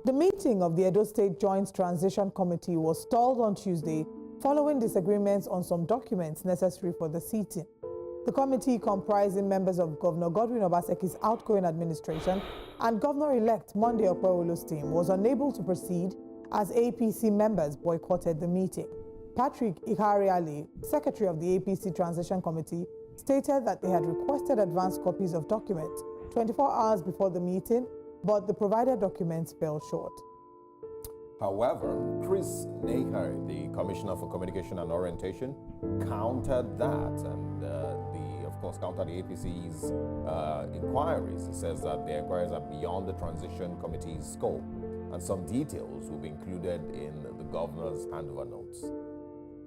The meeting of the Edo State Joint Transition Committee was stalled on Tuesday following disagreements on some documents necessary for the seating. The committee, comprising members of Governor Godwin Obaseki's outgoing administration and Governor-elect Monday Okpewolo's team, was unable to proceed as APC members boycotted the meeting. Patrick Ihariali, secretary of the APC Transition Committee, stated that they had requested advance copies of documents 24 hours before the meeting, but the provided documents fell short. However, Chris Nehar, the Commissioner for Communication and Orientation, countered that and of course, countered the APC's inquiries. He says that the inquiries are beyond the Transition Committee's scope, and some details will be included in the governor's handover notes.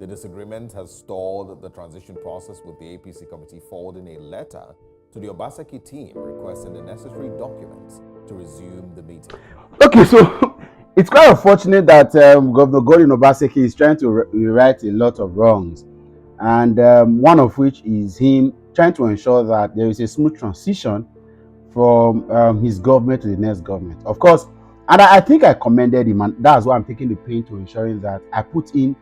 The disagreement has stalled the transition process, with the APC committee forwarding a letter to the Obaseki team requesting the necessary documents to resume the meeting. Okay, so it's quite unfortunate that Governor Godwin Obaseki is trying to rewrite a lot of wrongs, and one of which is him trying to ensure that there is a smooth transition from his government to the next government. Of course, and I think I commended him, and that's why I'm taking the pain to ensuring that I put in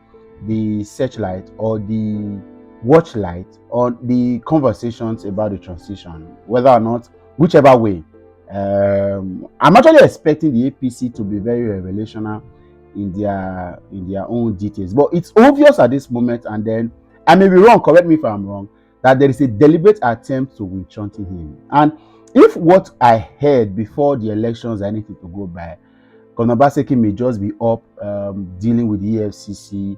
the searchlight or the watchlight on the conversations about the transition, whether or not, whichever way. I'm actually expecting the APC to be very revelational in their own details, but it's obvious at this moment, and then I may be wrong, correct me if I'm wrong, that there is a deliberate attempt to witch-hunting him. And if what I heard before the elections are anything to go by, Governor Obaseki may just be up dealing with the EFCC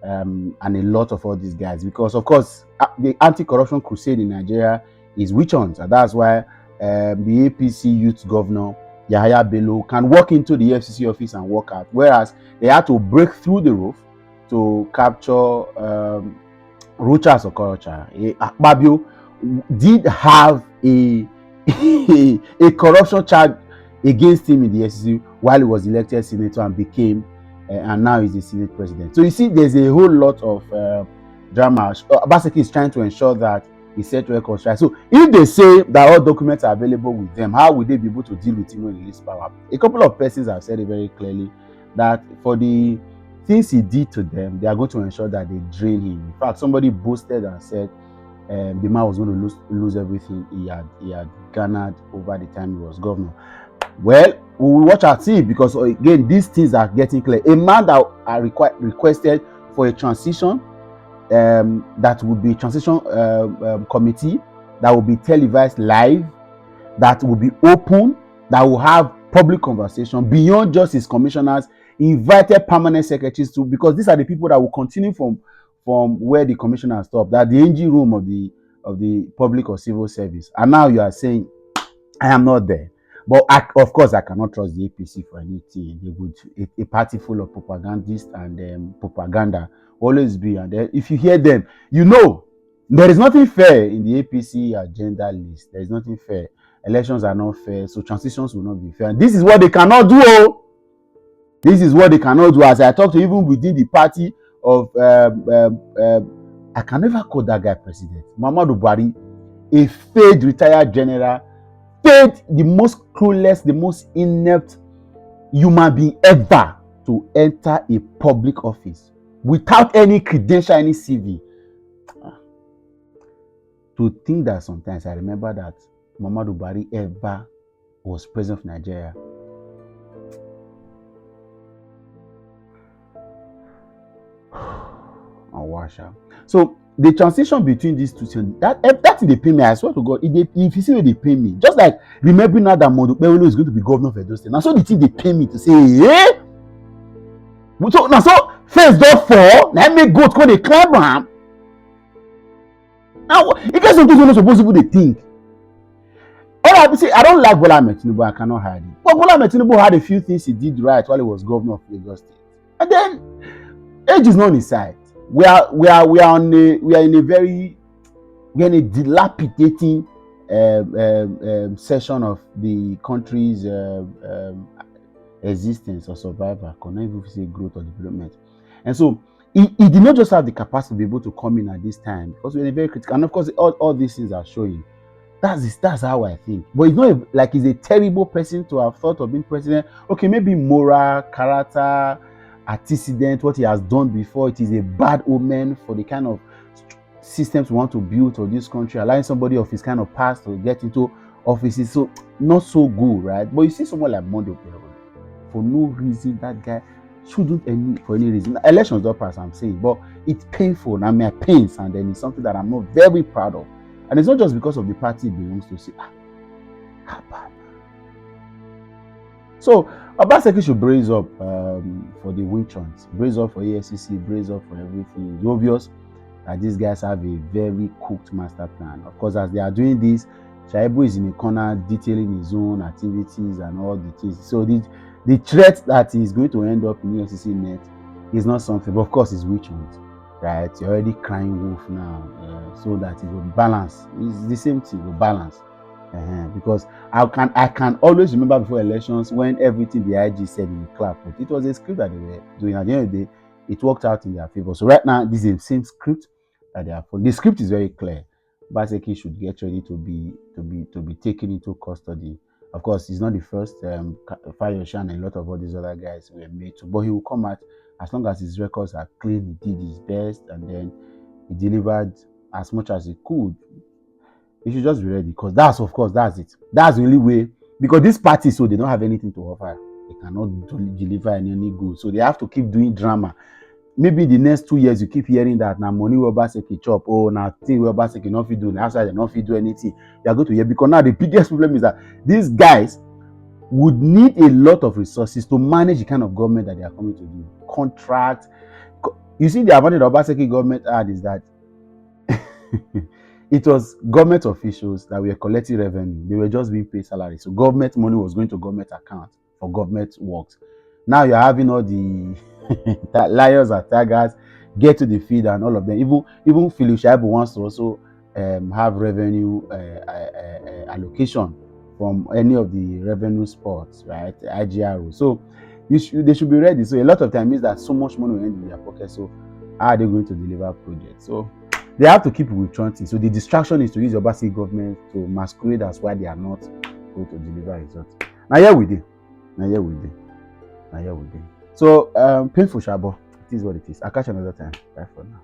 and a lot of all these guys, because of course the anti-corruption crusade in Nigeria is witch hunt, and that's why the APC youth governor Yahaya Bello can walk into the EFCC office and walk out, whereas they had to break through the roof to capture Rochas Okorocha. Akpabio did have a a corruption charge against him in the EFCC while he was elected senator and became and now he's the Senate president. So you see, there's a whole lot of drama. Obaseki is trying to ensure that he set records right. So if they say that all documents are available with them, how would they be able to deal with him when he leaves power? A couple of persons have said it very clearly that for the things he did to them, they are going to ensure that they drain him. In fact, somebody boasted and said the man was going to lose everything he had garnered over the time he was governor. Well, we will watch and see, because again, these things are getting clear. A man that requested for a transition, that would be a transition committee that will be televised live, that will be open, that will have public conversation beyond just his commissioners, invited permanent secretaries to, because these are the people that will continue from where the commissioner stopped, that the engine room of the public or civil service. And now you are saying, I am not there. But of course, I cannot trust the APC for anything. They would a party full of propagandists and propaganda always be. And if you hear them, you know there is nothing fair in the APC agenda list. There is nothing fair. Elections are not fair, so transitions will not be fair. And this is what they cannot do. Oh, this is what they cannot do. As I talk to even within the party of, I can never call that guy president. Muhammadu Buhari, a failed retired general. Paid the most clueless, the most inept human being ever to enter a public office without any credential, any CV. To think that sometimes I remember that Muhammadu Buhari ever was president of Nigeria. So the transition between these two things, that they pay me, I swear to God, if you see where they pay me, just like remember now that Mondopeolo is going to be governor of Edo State. Now so the thing they pay me to say, eh? So now so first door four, let me go to the climb. Now if there's something you're not supposed to do, they think. All I say, I don't like Bola Ahmed Tinubu, I cannot hide it. But Bola Ahmed Tinubu had a few things he did right while he was governor of Lagos State. And then age is not on his side. We are in a dilapidating session of the country's existence or survival. I cannot even say growth or development. And so he did not just have the capacity to be able to come in at this time, because we're very critical. And of course, all these things are showing. That's how I think. But it's not like he's a terrible person to have thought of being president. Okay, maybe moral, character, antecedent, what he has done before, it is a bad omen for the kind of systems we want to build for this country, allowing somebody of his kind of past to get into offices. So not so good, right? But you see someone like Monday, for no reason, that guy shouldn't for any reason. Elections don't pass, I'm saying, but it's painful. I mean, it pains, and then it's something that I'm not very proud of. And it's not just because of the party it belongs to. Say, how bad. So Obaseki should brace up for the witch hunt, brace up for EFCC, brace up for everything. It's obvious that these guys have a very cooked master plan. Of course, as they are doing this, Shaibu is in a corner detailing his own activities and all the things. So the threat that is going to end up in EFCC net is not something, but of course it's witch hunt, right? You're already crying wolf now, so that it will balance. It's the same thing, it will balance. Because I can always remember before elections when everything the IG said in the clap, but it was a script that they were doing. At the end of the day, it worked out in their favor. So right now, this is the same script that they are following. The script is very clear. Obaseki should get ready to be taken into custody. Of course, he's not the first. Fayoshe and a lot of all these other guys were made to, but he will come out as long as his records are clean. He did his best, and then he delivered as much as he could. You should just be ready, because that's it. That's the only way, because this party, so they don't have anything to offer. They cannot deliver any good, so they have to keep doing drama. Maybe the next 2 years you keep hearing that now money will Obaseki chop, now thing will Obaseki not fit do, outside they not fit do anything. You are going to hear, because now the biggest problem is that these guys would need a lot of resources to manage the kind of government that they are coming to do. Contract. You see, the advantage of Obaseki government had is that it was government officials that were collecting revenue. They were just being paid salary. So government money was going to government accounts for government works. Now you're having all the liars and tigers get to the field, and all of them. Even Philip Shaibu wants to also have revenue allocation from any of the revenue spots, right? IGRO. So they should be ready. So a lot of time means that so much money will end in their pocket. So how are they going to deliver projects? So they have to keep withholding. So the distraction is to use the Obaseki government to masquerade as why they are not going to deliver results. Now here we do. So painful, Shabo. It is what it is. I'll catch you another time. Bye for now.